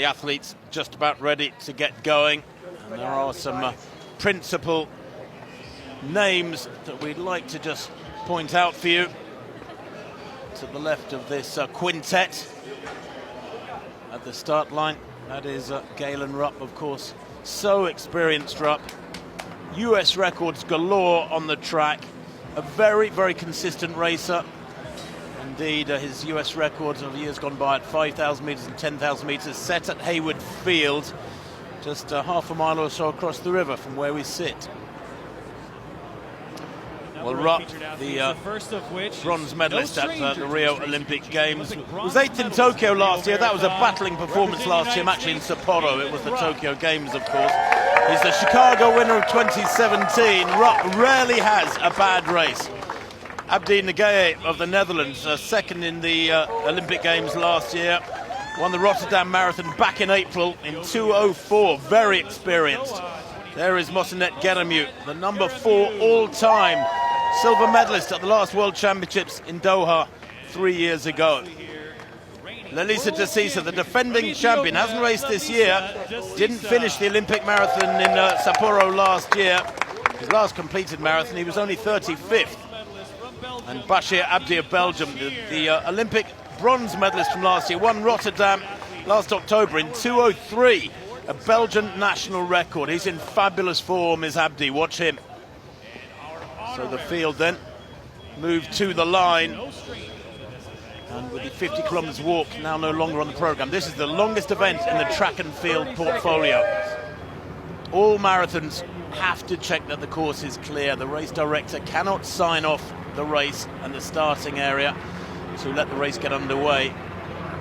athletes just about ready to get going. And there are some principal names that we'd like to just point out for you. To the left of this quintet at the start line, that is Galen Rupp, of course. So experienced, Rupp. US records galore on the track. A very, very consistent racer. Indeed, his US records of years gone by at 5,000 metres and 10,000 metres set at Hayward Field, just half a mile or so across the river from where we sit. Well, Rupp, the bronze medalist at the Rio Olympic Games, was 8th in Tokyo last year. That was a battling performance last year, actually in Sapporo. It was the Tokyo Games, of course. He's the Chicago winner of 2017. Rupp rarely has a bad race. Abdi Nagaye of the Netherlands, second in the Olympic Games last year. Won the Rotterdam Marathon back in April in 2:04. Very experienced. There is Mosenet Geramut, the number 4 all-time silver medalist at the last World Championships in Doha 3 years ago. Lalisa Decisive, the defending champion, hasn't raced this year. Didn't finish the Olympic marathon in Sapporo last year. His last completed marathon, he was only 35th. And Bashir Abdi of Belgium, the Olympic bronze medalist from last year, won Rotterdam last October in 2:03. A Belgian national record. He's in fabulous form, is Abdi. Watch him. So the field then moved to the line. And with the 50 kilometres walk now no longer on the programme. This is the longest event in the track and field portfolio. All marathons have to check that the course is clear. The race director cannot sign off the race and the starting area to let the race get underway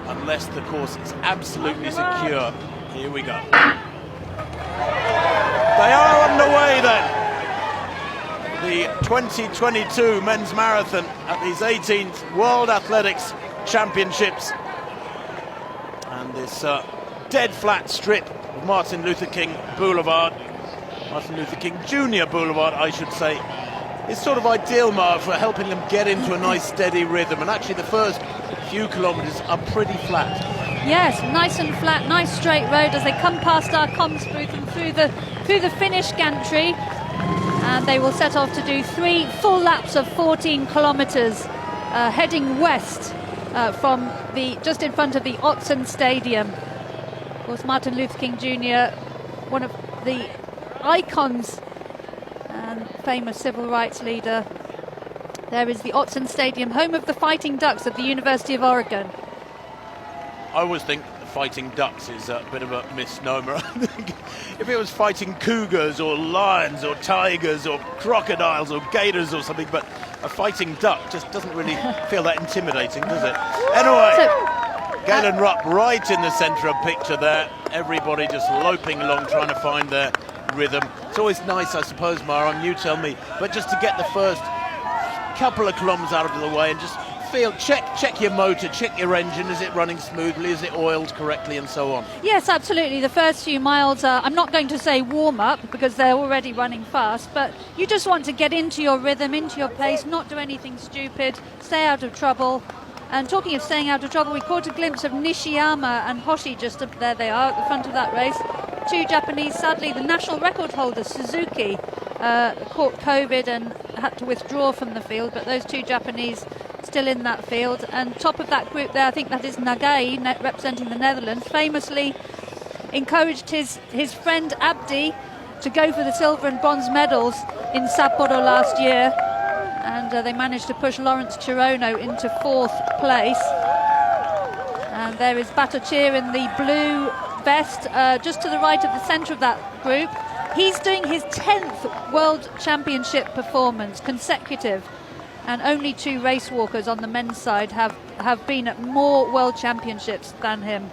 unless the course is absolutely secure. Here we go. They are underway then. The 2022 men's marathon at these 18th World Athletics Championships. And this dead flat strip of Martin Luther King Boulevard, Martin Luther King Jr. Boulevard, I should say, is sort of ideal, Marv, for helping them get into a nice steady rhythm. And actually the first few kilometres are pretty flat. Yes, nice and flat, nice straight road as they come past our comms booth and through the finish gantry, and they will set off to do 3 full laps of 14 kilometres, heading west from just in front of the Autzen Stadium. Of course, Martin Luther King Jr., one of the icons and famous civil rights leader. There is the Autzen Stadium, home of the Fighting Ducks of the University of Oregon. I always think Fighting Ducks is a bit of a misnomer. If it was Fighting Cougars or Lions or Tigers or Crocodiles or Gators or something, but a Fighting Duck just doesn't really feel that intimidating, does it? Anyway, Galen Rupp right in the centre of picture there. Everybody just loping along trying to find their rhythm. It's always nice, I suppose, Mara, you tell me, but just to get the first couple of kilometres out of the way and just feel, check your motor, check your engine. Is it running smoothly? Is it oiled correctly, and so on? Yes, absolutely. The first few miles, I'm not going to say warm up because they're already running fast, but you just want to get into your rhythm, into your pace, not do anything stupid, stay out of trouble. And talking of staying out of trouble, we caught a glimpse of Nishiyama and Hoshi just up there. They are at the front of that race. 2 Japanese, sadly, the national record holder Suzuki caught COVID and had to withdraw from the field, but those 2 Japanese still in that field. And top of that group there, I think that is Nagaye, representing the Netherlands, famously encouraged his friend Abdi to go for the silver and bronze medals in Sapporo last year, and they managed to push Lawrence Chirono into 4th place. And there is Batochir in the blue vest, just to the right of the centre of that group. He's doing his 10th World Championship performance consecutive, and only 2 race walkers on the men's side have been at more World Championships than him.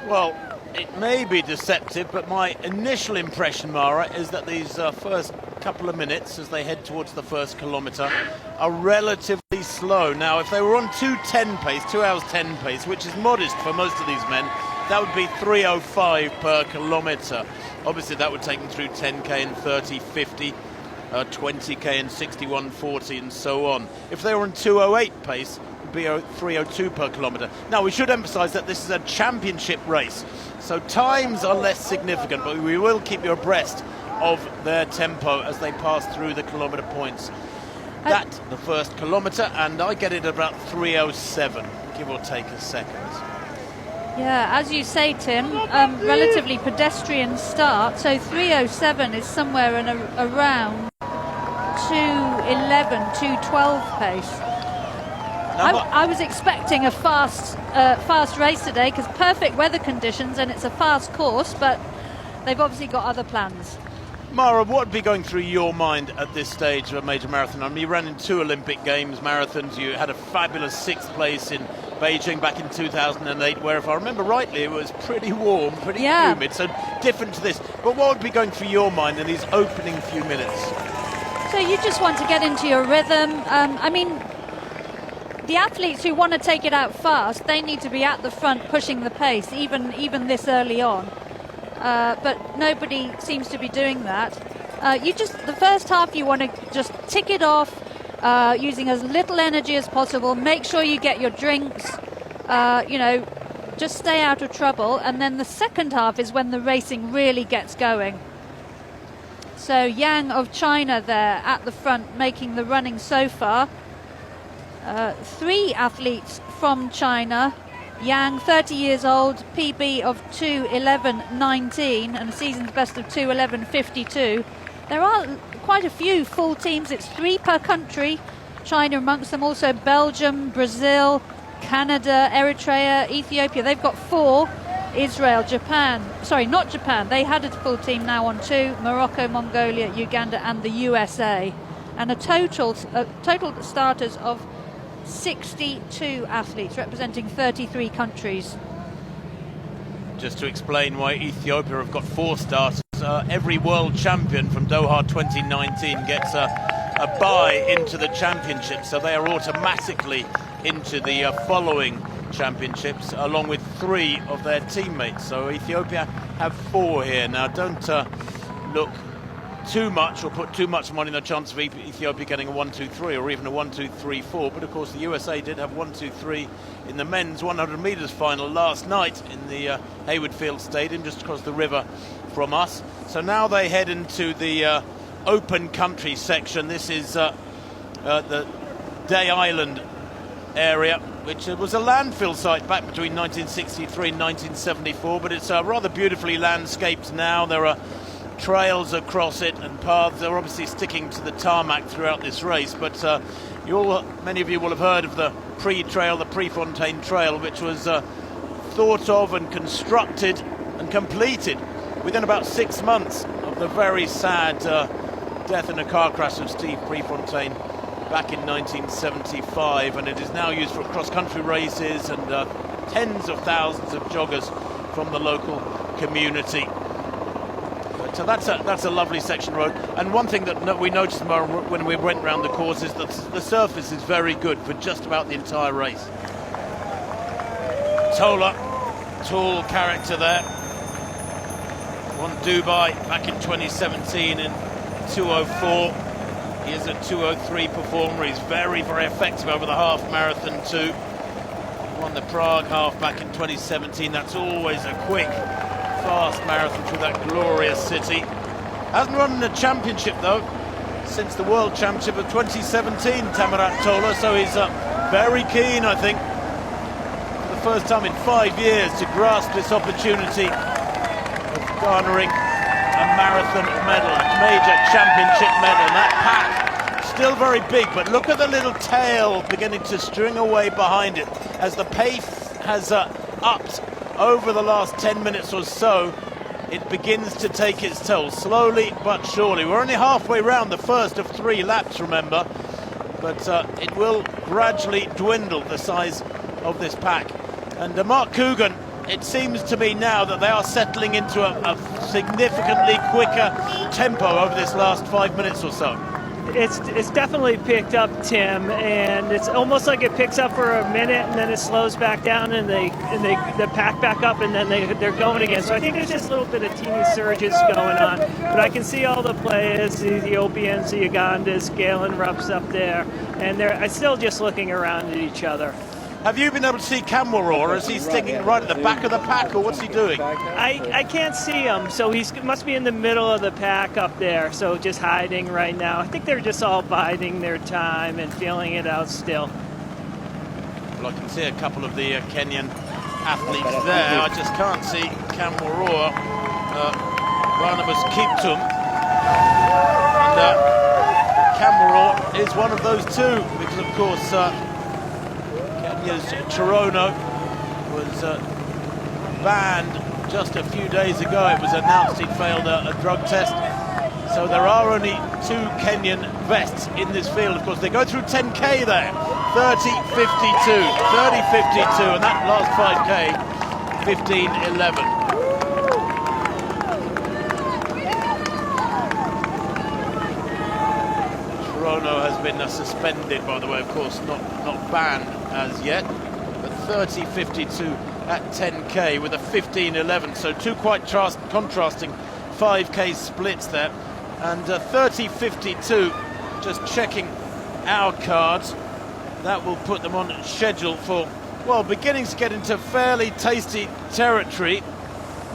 Well, it may be deceptive, but my initial impression, Mara, is that these first couple of minutes as they head towards the first kilometre are relatively slow. Now, if they were on 2:10 pace, 2 hours 10 pace, which is modest for most of these men, that would be 3:05 per kilometre. Obviously, that would take them through 10k and 30, 50, 20k and 61, 40 and so on. If they were on 2:08 pace, would be 3:02 per kilometre. Now, we should emphasise that this is a championship race, so times are less significant, but we will keep you abreast of their tempo as they pass through the kilometre points. That's the first kilometre, and I get it about 3:07, give or take a second. Yeah, as you say, Tim, relatively pedestrian start, so 3:07 is somewhere in around 2:11, 2:12 pace. I was expecting a fast race today because perfect weather conditions and it's a fast course, but they've obviously got other plans. Mara, what would be going through your mind at this stage of a major marathon? I mean, you ran in 2 Olympic Games marathons. You had a fabulous 6th place in Beijing back in 2008, where, if I remember rightly, it was pretty warm, pretty humid, so different to this. But what would be going through your mind in these opening few minutes? So you just want to get into your rhythm. I mean, the athletes who want to take it out fast, they need to be at the front pushing the pace, even this early on. But nobody seems to be doing that. The first half you want to just tick it off, using as little energy as possible. Make sure you get your drinks, just stay out of trouble. And then the second half is when the racing really gets going. So Yang of China there at the front making the running so far. 3 athletes from China. Yang, 30 years old, PB of 2:11.19 and a season's best of 2:11.52. There are quite a few full teams. It's 3 per country. China amongst them, also Belgium, Brazil, Canada, Eritrea, Ethiopia. They've got 4. Israel, Japan. Sorry, not Japan. They had a full team, now on 2. Morocco, Mongolia, Uganda and the USA. And a total starters of 62 athletes representing 33 countries. Just to explain why Ethiopia have got 4 starters, every world champion from Doha 2019 gets a bye into the championship, so they are automatically into the following championships along with 3 of their teammates. So Ethiopia have 4 here. Now, don't look too much or put too much money on the chance of Ethiopia getting a 1-2-3 or even a 1-2-3-4, but of course the USA did have 1-2-3 in the men's 100 metres final last night in the Hayward Field Stadium just across the river from us. So now they head into the open country section. This is the Day Island area, which was a landfill site back between 1963 and 1974, but it's rather beautifully landscaped now. There are trails across it and paths. They're obviously sticking to the tarmac throughout this race, but many of you will have heard of the pre-trail, the Prefontaine Trail, which was thought of and constructed and completed within about 6 months of the very sad death in a car crash of Steve Prefontaine back in 1975, and it is now used for cross-country races and tens of thousands of joggers from the local community. So that's a lovely section road. And one thing that we noticed when we went around the course is that the surface is very good for just about the entire race. Tola, tall character there. Won Dubai back in 2017 in 2:04. He is a 2:03 performer. He's very, very effective over the half marathon too. Won the Prague half back in 2017. That's always a quick, fast marathon through that glorious city. Hasn't run in a championship though since the World Championship of 2017, Tamirat Tola, so he's very keen, I think, for the first time in 5 years to grasp this opportunity of garnering a marathon medal, a major championship medal. And that pack still very big, but look at the little tail beginning to string away behind it as the pace has upped over the last 10 minutes or so. It begins to take its toll, slowly but surely. We're only halfway round the first of 3 laps, remember, but it will gradually dwindle, the size of this pack. And Mark Coogan, it seems to me now that they are settling into a significantly quicker tempo over this last 5 minutes or so. it's definitely picked up, Tim, and it's almost like it picks up for a minute and then it slows back down and they pack back up and then they're going again. So I think there's just a little bit of teeny surges going on. But I can see all the players, the Ethiopians, the Ugandans, Galen Rupp's up there, and they're still just looking around at each other. Have you been able to see Kamwar, or is he sticking right at the back of the pack, or what's he doing? I can't see him, so he must be in the middle of the pack up there, so just hiding right now. I think they're just all biding their time and feeling it out still. Well, I can see a couple of the Kenyan athletes there. I just can't see Kamwar, Barnabas Kiptum. And Kamwar is one of those two, because of course Kenya's Chirono was banned just a few days ago. It was announced he'd failed a drug test. So there are only 2 Kenyan vests in this field. Of course, they go through 10K there. 30.52, and that last 5K, 15.11. Chirono has been suspended, by the way, of course, not banned as yet, but 30.52 at 10K with a 15.11, so two quite contrasting 5K splits there. And 30.52, just checking our cards, that will put them on schedule for, well, beginning to get into fairly tasty territory.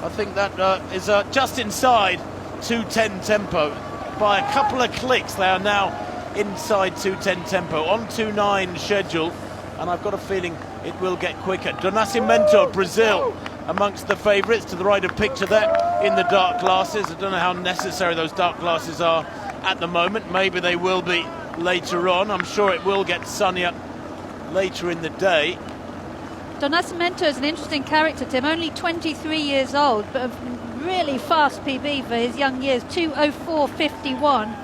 I think that is just inside 2:10 tempo. By a couple of clicks, they are now inside 2:10 tempo, on 2:9 schedule, and I've got a feeling it will get quicker. Do Nascimento, Brazil, amongst the favourites, to the right of picture there in the dark glasses. I don't know how necessary those dark glasses are at the moment. Maybe they will be later on. I'm sure it will get sunnier later in the day. Do Nascimento is an interesting character, Tim. Only 23 years old, but a really fast PB for his young years, 2:04.51.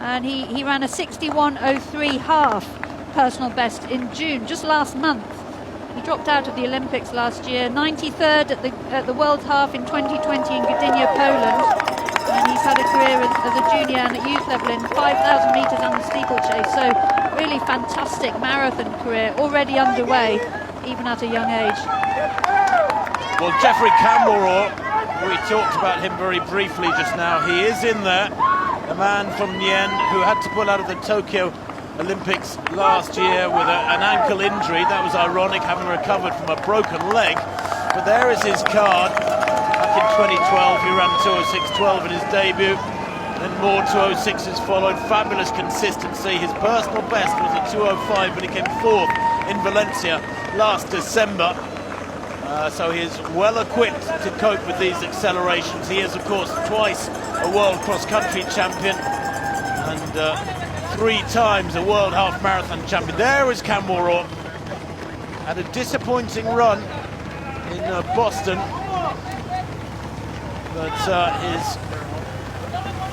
And he ran a 61:03 half personal best in June, just last month. He dropped out of the Olympics last year, 93rd at the World Half in 2020 in Gdynia, Poland. And he's had a career as a junior and at youth level in 5,000 metres on the steeplechase. So really fantastic marathon career already underway, even at a young age. Well, Jeffrey Kamwar, we talked about him very briefly just now. He is in there, the man from Nyen who had to pull out of the Tokyo Olympics last year with an ankle injury. That was ironic, having recovered from a broken leg. But there is his card. Back in 2012, he ran 2:06.12 in his debut. Then more 2:06s followed. Fabulous consistency. His personal best was at 2:05, but he came 4th in Valencia last December. So he is well equipped to cope with these accelerations. He is, of course, twice a world cross-country champion and 3 times a world half marathon champion. There is Kamwar. Had a disappointing run in Boston, but his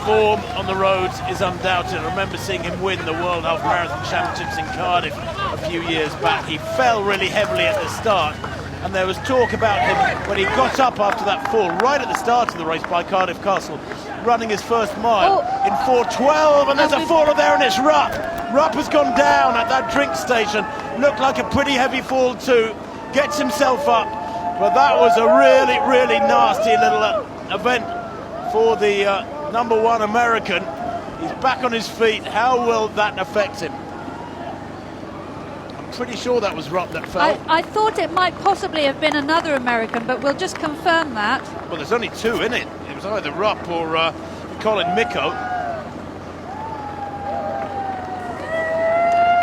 form on the roads is undoubted. I remember seeing him win the World Half Marathon Championships in Cardiff a few years back. He fell really heavily at the start, and there was talk about him when he got up after that fall, right at the start of the race by Cardiff Castle, running his first mile in 4:12, and there's a faller there, and it's Rupp. Rupp has gone down at that drink station. Looked like a pretty heavy fall too. Gets himself up, but that was a really, really nasty little event for the #1 American. He's back on his feet. How will that affect him? I'm pretty sure that was Rupp that fell. I thought it might possibly have been another American, but we'll just confirm that. Well, there's only 2 in it. It was either Rupp or Colin Micko.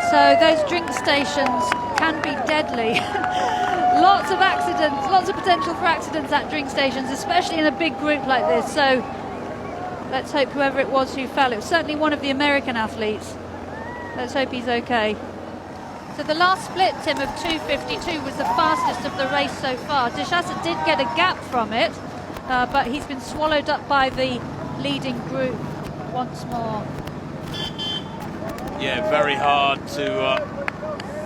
So those drink stations can be deadly. Lots of accidents, lots of potential for accidents at drink stations, especially in a big group like this. So let's hope whoever it was who fell, it was certainly one of the American athletes. Let's hope he's okay. So the last split, Tim, of 2:52 was the fastest of the race so far. Decisive did get a gap from it, but he's been swallowed up by the leading group once more. Yeah, very hard to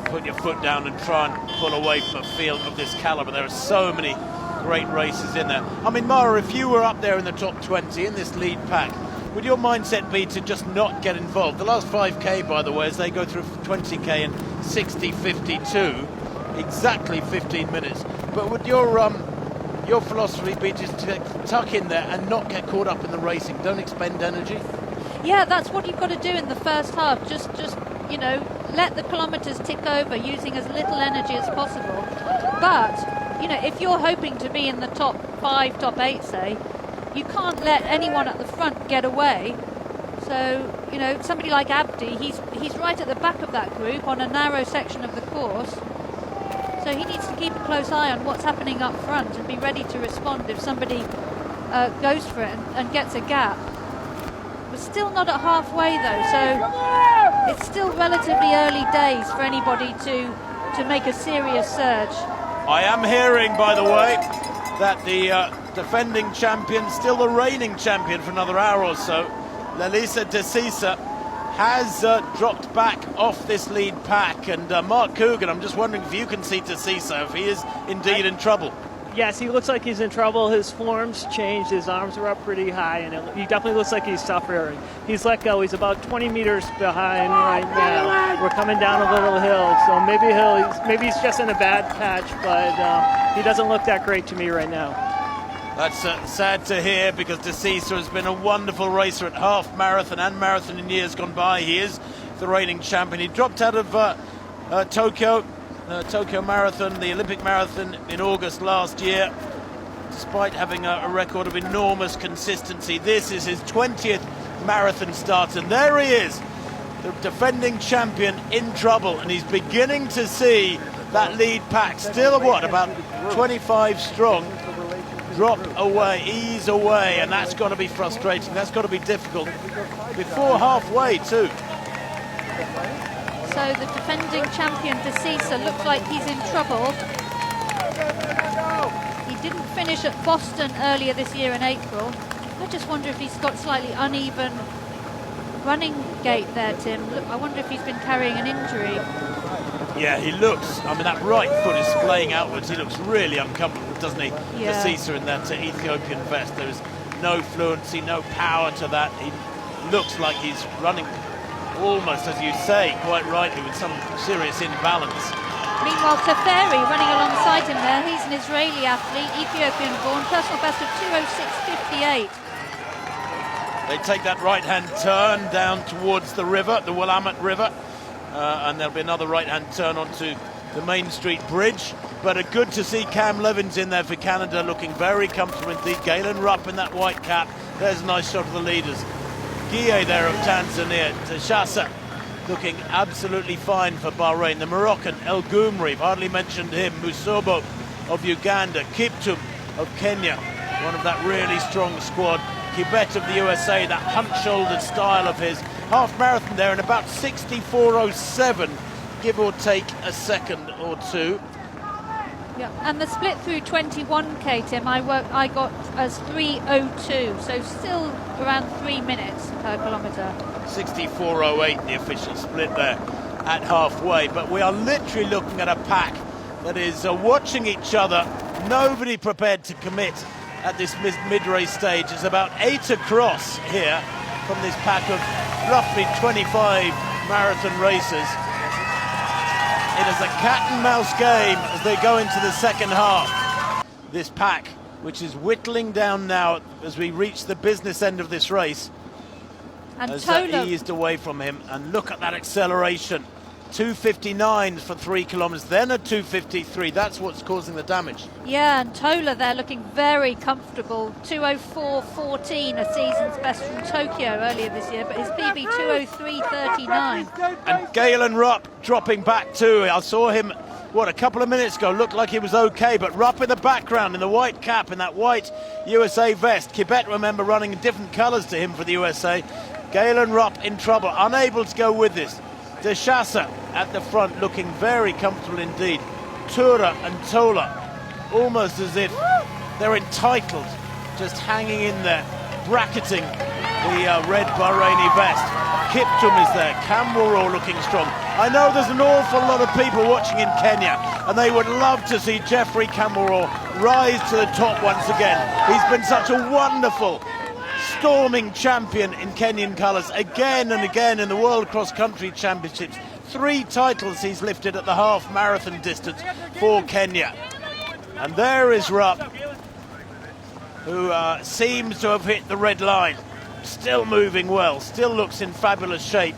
put your foot down and try and pull away from a field of this calibre. There are so many great races in there. I mean, Mara, if you were up there in the top 20 in this lead pack, would your mindset be to just not get involved? The last 5K, by the way, as they go through 20K in 60:52, exactly 15 minutes. But would your philosophy be just to tuck in there and not get caught up in the racing? Don't expend energy? Yeah, that's what you've got to do in the first half. Just you know, let the kilometres tick over using as little energy as possible. But, you know, if you're hoping to be in the top 5, top 8, say, you can't let anyone at the front get away. So, you know, somebody like Abdi, he's right at the back of that group on a narrow section of the course. So he needs to keep a close eye on what's happening up front and be ready to respond if somebody goes for it and gets a gap. We're still not at halfway though, so it's still relatively early days for anybody to make a serious surge. I am hearing, by the way, that the defending champion, still the reigning champion for another hour or so, Decisive, has dropped back off this lead pack. And Mark Coogan, I'm just wondering if you can see Decisive, if he is indeed in trouble. Yes, he looks like he's in trouble. His form's changed. His arms are up pretty high, and he definitely looks like he's suffering. He's let go. He's about 20 meters behind right now. We're coming down a little hill, so maybe he's just in a bad patch, but he doesn't look that great to me right now. That's sad to hear, because Decisive has been a wonderful racer at half marathon and marathon in years gone by. He is the reigning champion. He dropped out of Tokyo Marathon, the Olympic Marathon, in August last year, despite having a record of enormous consistency. This is his 20th marathon start, and there he is, the defending champion, in trouble, and he's beginning to see that lead pack, still about 25 strong, drop away, ease away, and that's got to be frustrating. That's got to be difficult before halfway too. So the defending champion Decisive looks like he's in trouble. He didn't finish at Boston earlier this year in April. I just wonder if he's got slightly uneven running gait there, Tim. Look, I wonder if he's been carrying an injury. Yeah, he looks, I mean, that right foot is splaying outwards. He looks really uncomfortable, doesn't he? Yeah. Decisive in that Ethiopian vest. There is no fluency, no power to that. He looks like he's running almost, as you say, quite rightly, with some serious imbalance. Meanwhile, Teferi running alongside him there. He's an Israeli athlete, Ethiopian-born, personal best of 2:06.58. They take that right-hand turn down towards the river, the Willamette River, and there'll be another right-hand turn onto the Main Street Bridge. But good to see Cam Levins in there for Canada, looking very comfortable indeed. Galen Rupp in that white cap. There's a nice shot of the leaders. Guille there of Tanzania. Tashasa looking absolutely fine for Bahrain. The Moroccan El Goumri, hardly mentioned him. Musobo of Uganda. Kiptum of Kenya, one of that really strong squad. Kibet of the USA, that hunched-shouldered style of his. Half marathon there in about 64:07, give or take a second or two. Yeah, and the split through 21k, Tim, I got as 3:02, so still around 3 minutes per kilometre. 64:08, the official split there at halfway. But we are literally looking at a pack that is watching each other. Nobody prepared to commit at this mid-race stage. It's about 8 across here from this pack of roughly 25 marathon racers. It is a cat-and-mouse game as they go into the second half. This pack, which is whittling down now as we reach the business end of this race, and as Tola that eased away from him. And look at that acceleration. 2:59 for 3 kilometres, then a 2:53. That's what's causing the damage. Yeah, and Tola there looking very comfortable. 2:04.14, a season's best from Tokyo earlier this year, but his PB 2:03.39. And Galen Rupp dropping back too. I saw him, a couple of minutes ago, looked like he was okay, but Rupp in the background in the white cap, in that white USA vest. Kibet, remember, running in different colours to him for the USA. Galen Rupp in trouble, unable to go with this. Deshasa at the front looking very comfortable indeed. Tura and Tola almost as if they're entitled, just hanging in there, bracketing the red Bahraini vest. Kiptum is there, Kamwaro looking strong. I know there's an awful lot of people watching in Kenya, and they would love to see Jeffrey Kamwaro rise to the top once again. He's been such a wonderful storming champion in Kenyan colours again and again in the World Cross Country Championships. 3 titles he's lifted at the half marathon distance for Kenya. And there is Rupp, who seems to have hit the red line. Still moving well, still looks in fabulous shape.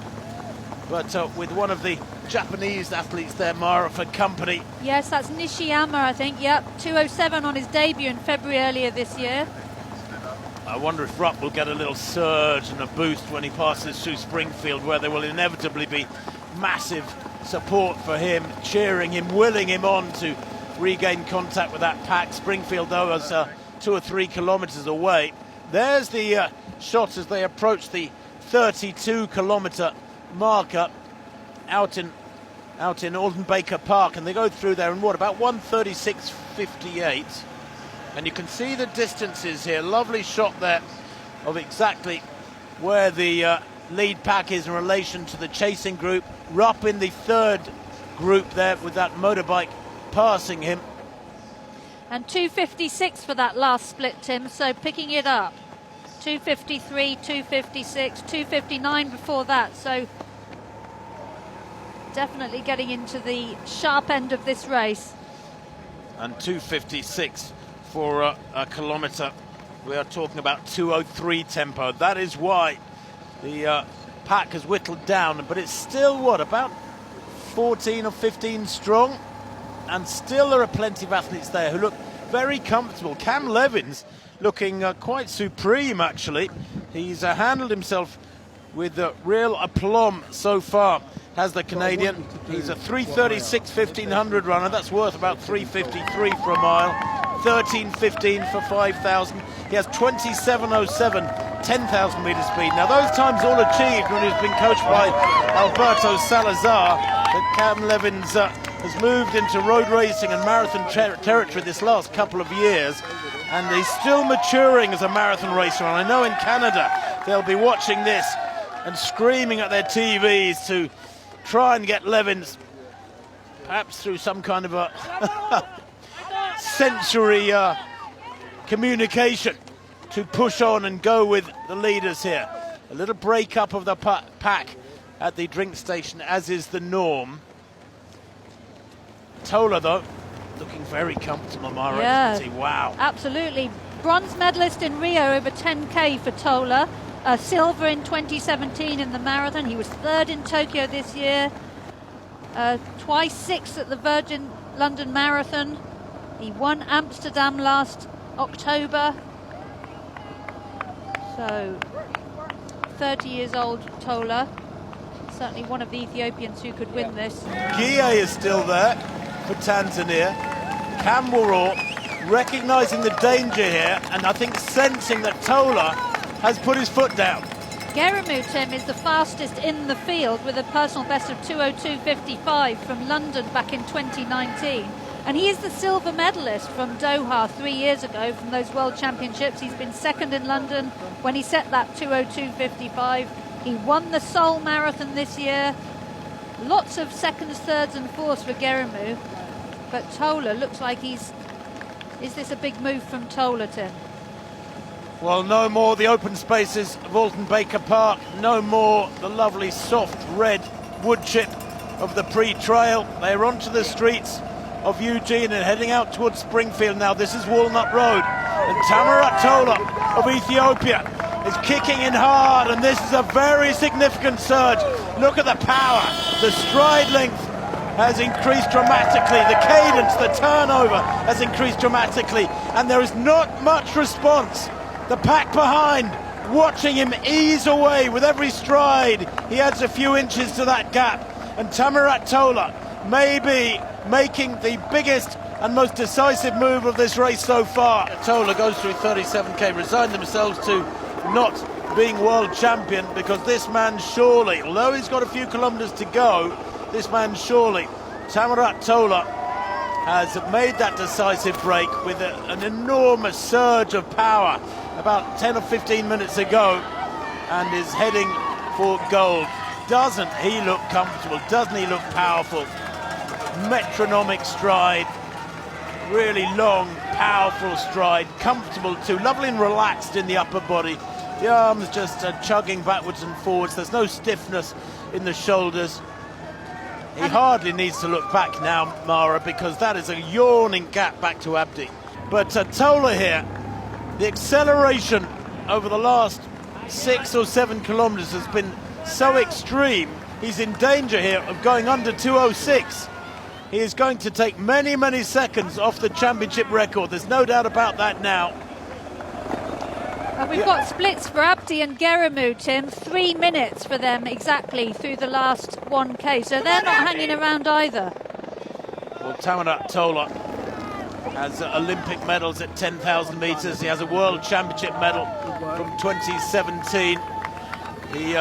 But with one of the Japanese athletes there, Mara, for company. Yes, that's Nishiyama, I think. Yep, 2:07 on his debut in February earlier this year. I wonder if Rupp will get a little surge and a boost when he passes through Springfield, where there will inevitably be massive support for him, cheering him, willing him on to regain contact with that pack. Springfield, though, is 2 or 3 kilometres away. There's the shot as they approach the 32-kilometre marker out in Alden Baker Park, and they go through there in what, about 1:36.58. And you can see the distances here. Lovely shot there of exactly where the lead pack is in relation to the chasing group. Rupp in the 3rd group there with that motorbike passing him. And 2:56 for that last split, Tim, so picking it up. 2:53, 2:56, 2:59 before that, so definitely getting into the sharp end of this race. And 2:56 for a kilometre. We are talking about 2:03 tempo. That is why the pack has whittled down, but it's still, what, about 14 or 15 strong? And still there are plenty of athletes there who look very comfortable. Cam Levin's looking quite supreme, actually. He's handled himself with real aplomb so far, has the Canadian. He's a 3:36 1500 runner. That's worth about 3:53 for a mile. 13:15 for 5,000. He has 27:07 10,000 metre speed. Now those times all achieved when he's been coached by Alberto Salazar. But Cam Levins has moved into road racing and marathon territory this last couple of years, and he's still maturing as a marathon racer. And I know in Canada they'll be watching this and screaming at their TVs to try and get Levins, perhaps through some kind of a sensory communication, to push on and go with the leaders here. A little break up of the pack at the drink station, as is the norm. Tola, though, looking very comfortable, Mara. Yeah, wow. Absolutely. Bronze medalist in Rio over 10K for Tola. Silver in 2017 in the marathon. He was 3rd in Tokyo this year. Twice 6th at the Virgin London Marathon. He won Amsterdam last October. So, 30 years old, Tola. Certainly one of the Ethiopians who could win this. Guille is still there for Tanzania. Kamwaro recognising the danger here, and I think sensing that Tola has put his foot down. Geremu, Tim, is the fastest in the field with a personal best of 2:02.55 from London back in 2019. And he is the silver medalist from Doha 3 years ago from those World Championships. He's been 2nd in London when he set that 2:02.55. He won the Seoul Marathon this year. Lots of 2nds, 3rds and 4ths for Geremu. But Tola looks like he's... Is this a big move from Tola, Tim? Well, no more the open spaces of Alton Baker Park. No more the lovely soft red wood chip of the pre-trail. They're onto the streets of Eugene and heading out towards Springfield now. This is Walnut Road. And Tamarat Tola of Ethiopia is kicking in hard, and this is a very significant surge. Look at the power. The stride length has increased dramatically. The cadence, the turnover has increased dramatically, and there is not much response. The pack behind, watching him ease away with every stride. He adds a few inches to that gap, and Tamarat Tola may be making the biggest and most decisive move of this race so far. Tola goes through 37k, resigned themselves to not being world champion, because this man surely, although he's got a few kilometres to go, this man surely, Tamarat Tola, has made that decisive break with an enormous surge of power about 10 or 15 minutes ago, and is heading for gold. Doesn't he look comfortable? Doesn't he look powerful? Metronomic stride, really long, powerful stride, comfortable too, lovely and relaxed in the upper body. The arms just chugging backwards and forwards. There's no stiffness in the shoulders. He hardly needs to look back now, Mara, because that is a yawning gap back to Abdi. But Tola here, the acceleration over the last 6 or 7 kilometres has been so extreme. He's in danger here of going under 2:06. He is going to take many, many seconds off the championship record. There's no doubt about that now. And we've got splits for Abdi and Geremu, Tim. 3 minutes for them exactly through the last 1K. So they're not hanging around either. Well, Tamarat Tola has Olympic medals at 10,000 metres. He has a World Championship medal from 2017. He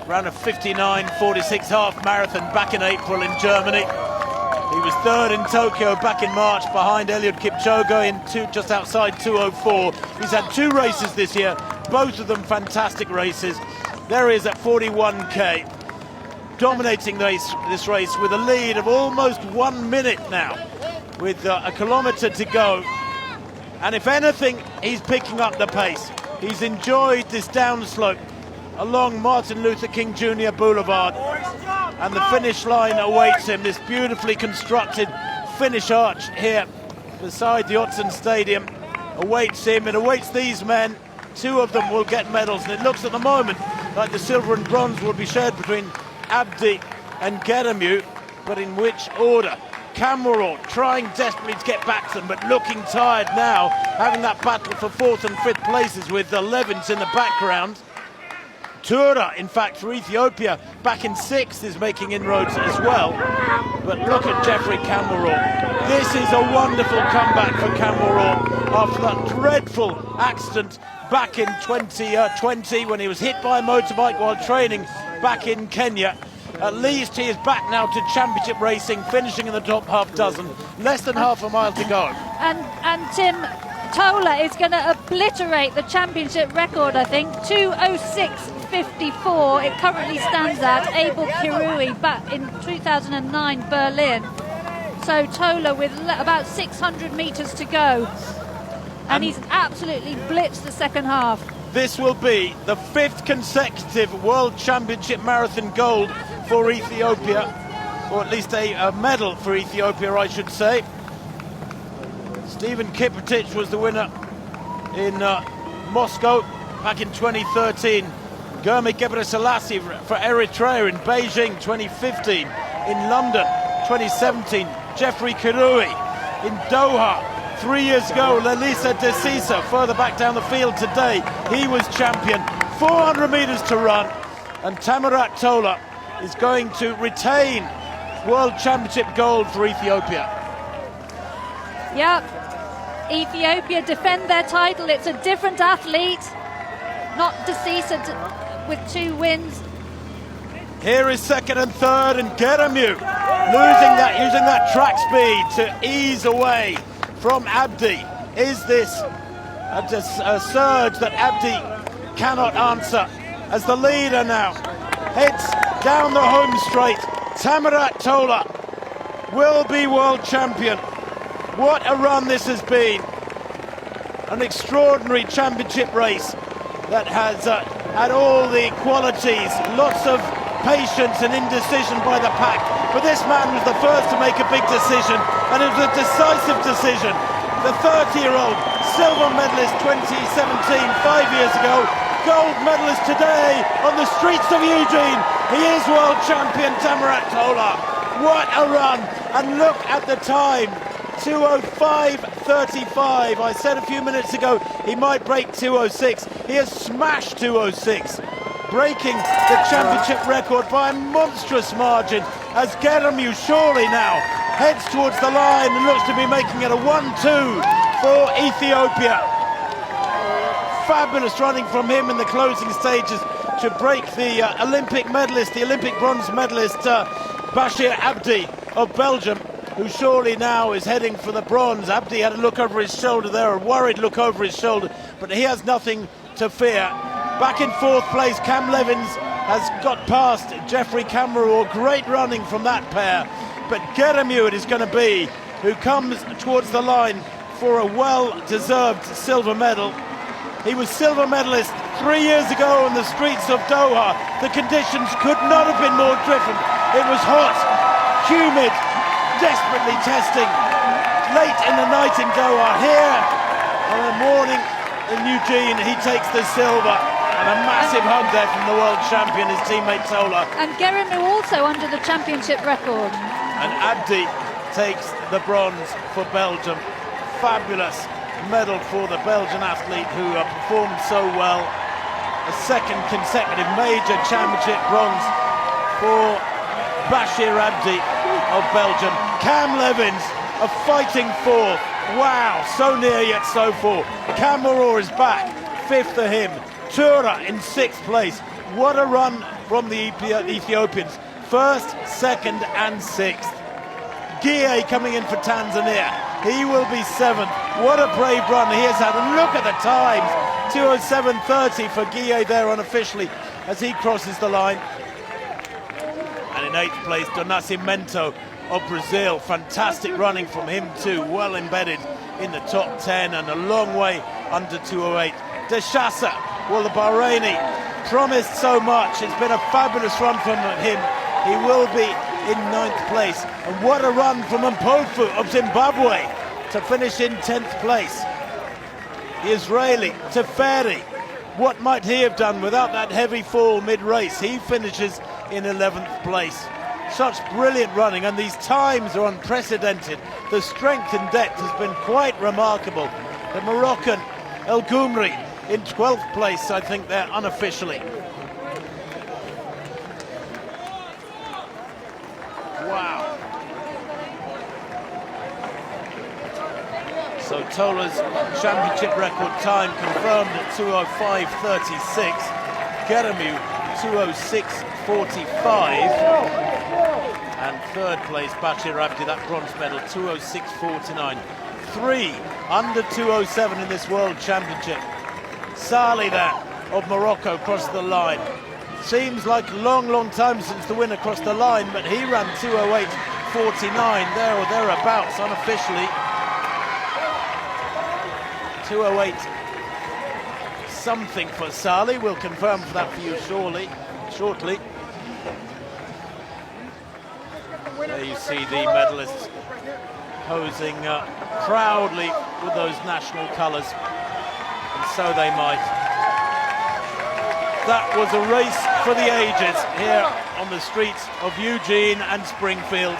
ran a 59:46 half marathon back in April in Germany. He was third in Tokyo back in March behind Eliud Kipchoge in just outside 2:04. He's had 2 races this year, both of them fantastic races. There he is at 41K, dominating this race with a lead of almost 1 minute now, with a kilometre to go. And if anything, he's picking up the pace. He's enjoyed this downslope along Martin Luther King Jr. Boulevard, and the finish line awaits him. This beautifully constructed finish arch here beside the Autzen Stadium awaits him. It awaits these men. 2 of them will get medals, and it looks at the moment like the silver and bronze will be shared between Abdi and Geremu, but in which order? Cameron trying desperately to get back to them, but looking tired now, having that battle for 4th and 5th places with Levins in the background. Tura, in fact, for Ethiopia, back in 6th, is making inroads as well. But look at Jeffrey Cameron. This is a wonderful comeback for Cameron after that dreadful accident back in 2020 when he was hit by a motorbike while training back in Kenya. At least he is back now to championship racing, finishing in the top half dozen. Less than half a mile to go. And Tim, Tola is going to obliterate the championship record, I think. 2:06.54 it currently stands at. Abel Kirui back in 2009 Berlin. So Tola with about 600 metres to go. And he's absolutely blitzed the second half. This will be the 5th consecutive World Championship Marathon gold for Ethiopia, or at least a medal for Ethiopia, I should say. Stephen Kiprotich was the winner in Moscow back in 2013. Germi Gebrselassie for Eritrea in Beijing 2015. In London 2017, Jeffrey Kirui. In Doha 3 years ago, Lelisa Decisive further back down the field today. He was champion. 400 metres to run, and Tamarat Tola is going to retain World Championship gold for Ethiopia. Yep. Ethiopia defend their title. It's a different athlete, not Decisive with 2 wins. Here is 2nd and 3rd, and Geremu using that track speed to ease away from Abdi. Is this a surge that Abdi cannot answer as the leader now heads down the home straight? Tamarat Tola will be world champion. What a run this has been. An extraordinary championship race that has had all the qualities, lots of patience and indecision by the pack. But this man was the first to make a big decision, and it was a decisive decision. The 30-year-old silver medalist 2017, 5 years ago, gold medalist today on the streets of Eugene. He is world champion, Tamarat Tola. What a run, and look at the time. 2:05.35. I said a few minutes ago he might break 2:06. He has smashed 2:06, breaking the championship record by a monstrous margin as Geremu surely now heads towards the line and looks to be making it a 1-2 for Ethiopia. Fabulous running from him in the closing stages to break the Olympic medalist, the Olympic bronze medalist Bashir Abdi of Belgium, who surely now is heading for the bronze. Abdi had a look over his shoulder there, a worried look over his shoulder, but he has nothing to fear. Back in 4th place, Cam Levins has got past Jeffrey Cameron. Great running from that pair. But Geremu it is going to be who comes towards the line for a well-deserved silver medal. He was silver medalist 3 years ago on the streets of Doha. The conditions could not have been more different. It was hot, humid, desperately testing. Late in the night in Doha. Here on a morning in Eugene, he takes the silver. And a massive hug there from the world champion, his teammate Tola. And Gerenu also under the championship record. And Abdi takes the bronze for Belgium. Fabulous medal for the Belgian athlete who performed so well. A second consecutive major championship bronze for Bashir Abdi of Belgium. Cam Levins, a fighting fourth. Wow, so near yet so far. Cam Maror is back, fifth for him. Tura in sixth place. What a run from the Ethiopians. First, second and sixth. Gueye coming in for Tanzania. He will be seventh. What a brave run he has had. And look at the times. 2:07:30 for Gueye there unofficially as he crosses the line. And in eighth place, Donacimento of Brazil. Fantastic running from him too. Well embedded in the top 10 and a long way under 2:08. Deshasa, well, the Bahraini promised so much. It's been a fabulous run from him. He will be in ninth place. And what a run from Mpofu of Zimbabwe to finish in 10th place. The Israeli, Teferi, what might he have done without that heavy fall mid-race? He finishes in 11th place. Such brilliant running, and these times are unprecedented. The strength and depth has been quite remarkable. The Moroccan El Goumri in 12th place, I think they're unofficially. Wow. So Tola's championship record time confirmed at 2:05:36. Geremu 2:06:45. And third place, Bashir Abdi, that bronze medal, 2:06:49. 3 under 2:07 in this World Championship. Salih there of Morocco crossed the line. Seems like a long time since the winner crossed the line, but he ran 2:08:49 there or thereabouts unofficially. 2:08 something for Salih. We'll confirm that for you shortly. There you see the medalists posing proudly with those national colours, and so they might. That was a race for the ages here on the streets of Eugene and Springfield.